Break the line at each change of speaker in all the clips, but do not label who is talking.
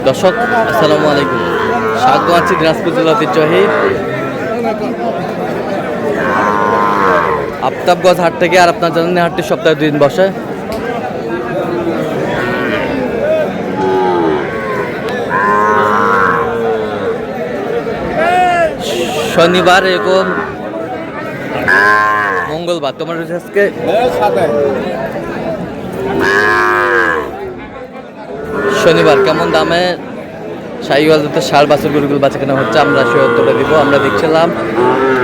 দর্শক আসসালামু আলাইকুম, স্বাগত আছি দিনাজপুর জেলা ঐতিহ্যবাহী আফতাবগঞ্জ হাট থেকে। আর আপনার জানেন হাটটি সপ্তাহে 2 দিন বসে। শনিবার এবং মঙ্গলবার। তোমার আজকে শনিবার কেমন দামে শাহিওয়াল দুটো ষাঁড় বাছুর গরুগুলো বাচ্চা কেনা হচ্ছে আমরা সে উত্তরটা দিব। আমরা দেখছিলাম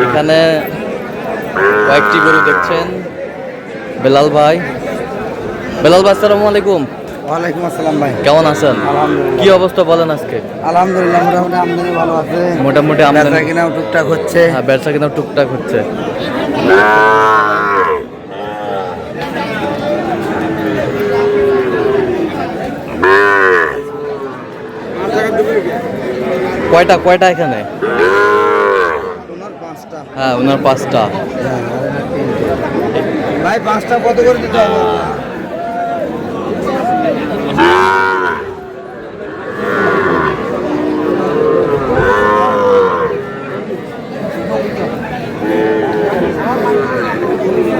এখানে কয়েকটি গরু দেখছেন। বেলাল ভাই আসসালামু আলাইকুম।
ওয়ালাইকুম আসসালাম ভাই,
কেমন আছেন?
আলহামদুলিল্লাহ।
কি অবস্থা বলেন আজকে?
আলহামদুলিল্লাহ, মোটামুটি আমদানি ভালো আছে।
মোটামুটি আমদানি
বেচা কিনাও টুকটাক হচ্ছে।
হ্যাঁ, ব্যবসা কিনা টুকটাক হচ্ছে। কয়টা এখানে? হ্যাঁ, ওনার 5টা।
ভাই 5টা কত করে দিতে হবে?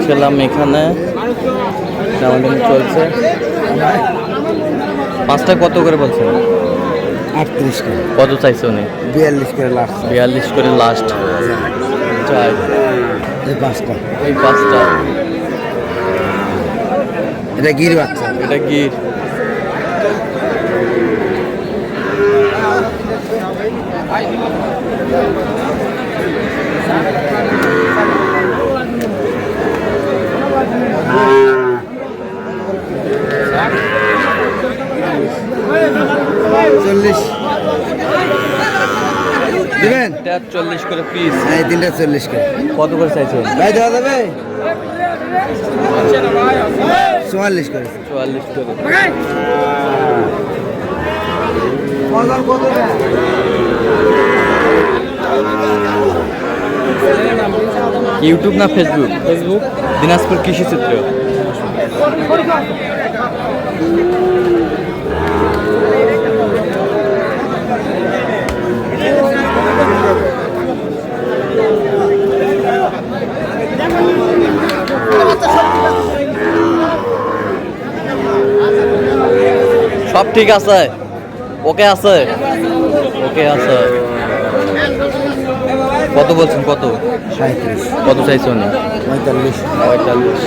ছিলাম এখানে আমাদের চলছে। 5টা কত করে বলছেন?
38 করে।
কত চাইছে উনি?
42 করে লাস্ট।
42 করে লাস্ট চাই।
এই 5টা,
এই 5টা।
এটা গির বাচ্চা।
এটা গির।
দিবেন
40 করে পিস।
এই 3টা 40 করে।
কত করে চাইছেন?
ভাই দেওয়া যাবে? 44 করে।
44 করে। ইউটিউব না ফেসবুক? ফেসবুক। দিনাজপুর কৃষি চিত্র। সব ঠিক আছে? ওকে আছে? ওকে আছে। কত বলছেন? কত?
37।
কত চাইছে উনি?
45।
45।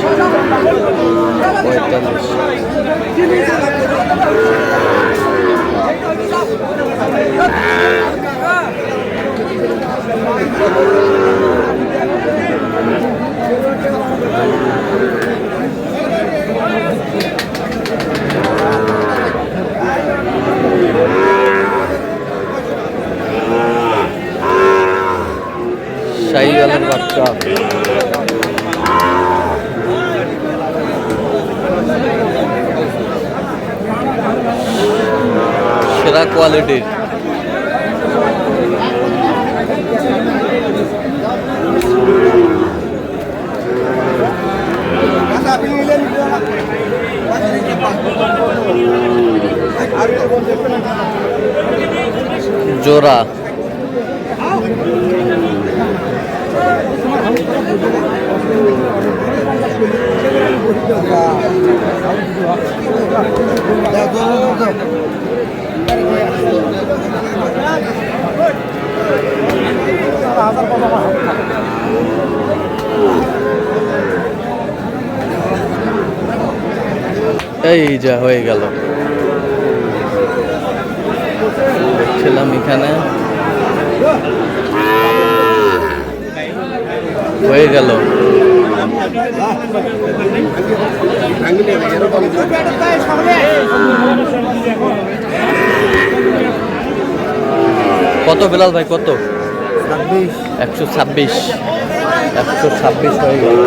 শাহিওয়ালের বাচ্চা। সেরা কোয়ালিটির। জোড়া। এই যা হয়ে গেল। দেখছিলাম এখানে হয়ে গেল। কত বেলাল ভাই? কত? 126। 126 হয়ে গেল।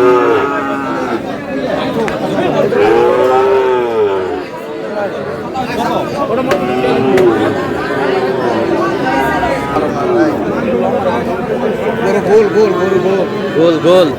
গোল গোল গোল গোল
গোল গোল।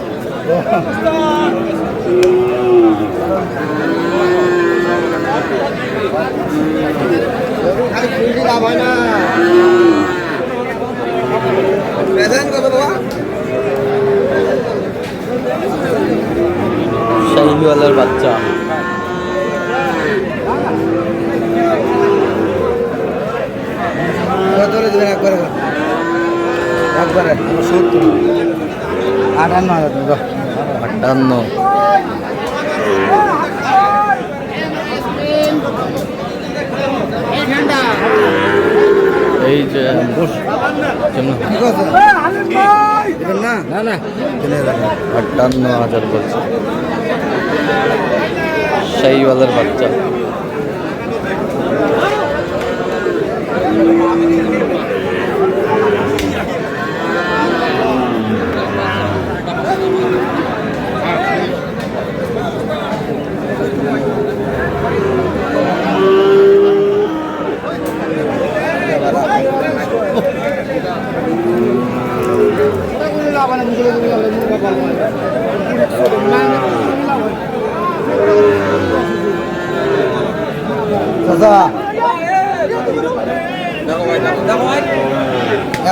শাহিওয়ালের বাচ্চা।
একবারে 70 58,000
58। এই যে
না না না
58,000 বলছে শাহিওয়ালের বাচ্চা।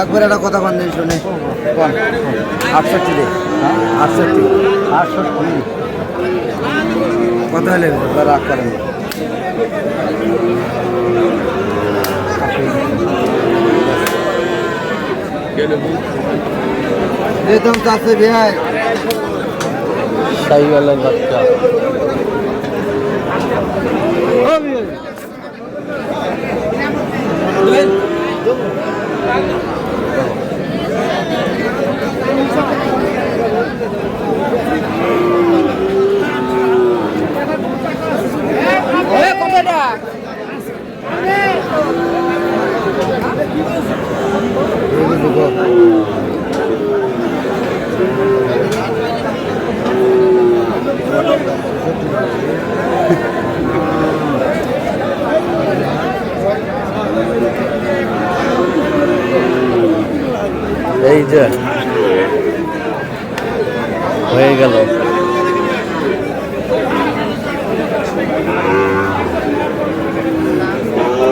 একবার একটা কথা বন্ধ শুনে 68 দে 68 কথা হলে রাগ করেন একদম কাছে ভাই
শাহিওয়ালের বাচ্চা। এই যে হয়ে গেল।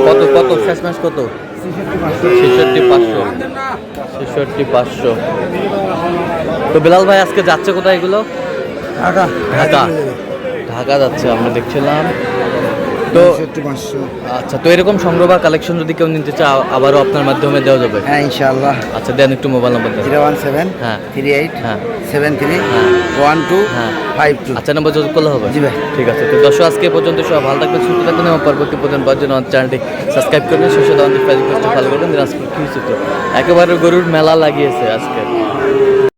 কত কত শেষ ম্যাচ কত? 66,500। 66,500। তো বিলাল ভাই আজকে যাচ্ছে কোথায় এগুলো?
ঢাকা
ঢাকা ঢাকা যাচ্ছে আমরা দেখছিলাম। তো
6500
আচ্ছা, তো এরকম সংগ্রহ বা কালেকশন যদি কেউ নিতে চায় আবারও আপনার মাধ্যমে দেওয়া যাবে?
হ্যাঁ ইনশাআল্লাহ।
আচ্ছা দেন একটু মোবাইল নাম্বার দেন।
017
হ্যাঁ
38
হ্যাঁ
73
হ্যাঁ
12
হ্যাঁ
52
আচ্ছা, নাম্বার যোগাযোগ করলে হবে?
জি ভাই।
ঠিক আছে। তো দর্শক আজকে এ পর্যন্ত সবাই ভালো থাকবেন, সুস্থ থাকবেন এবং পরবর্তী পর্যন্ত পাওয়ার জন্য আমাদের চ্যানেলটি সাবস্ক্রাইব করবেন, শেষে আমাদের ফেসবুক পেজটি ফলো করবেন। দিনাজপুর কৃষি চিত্র একেবারে গরুর মেলা লাগিয়েছে আজকে।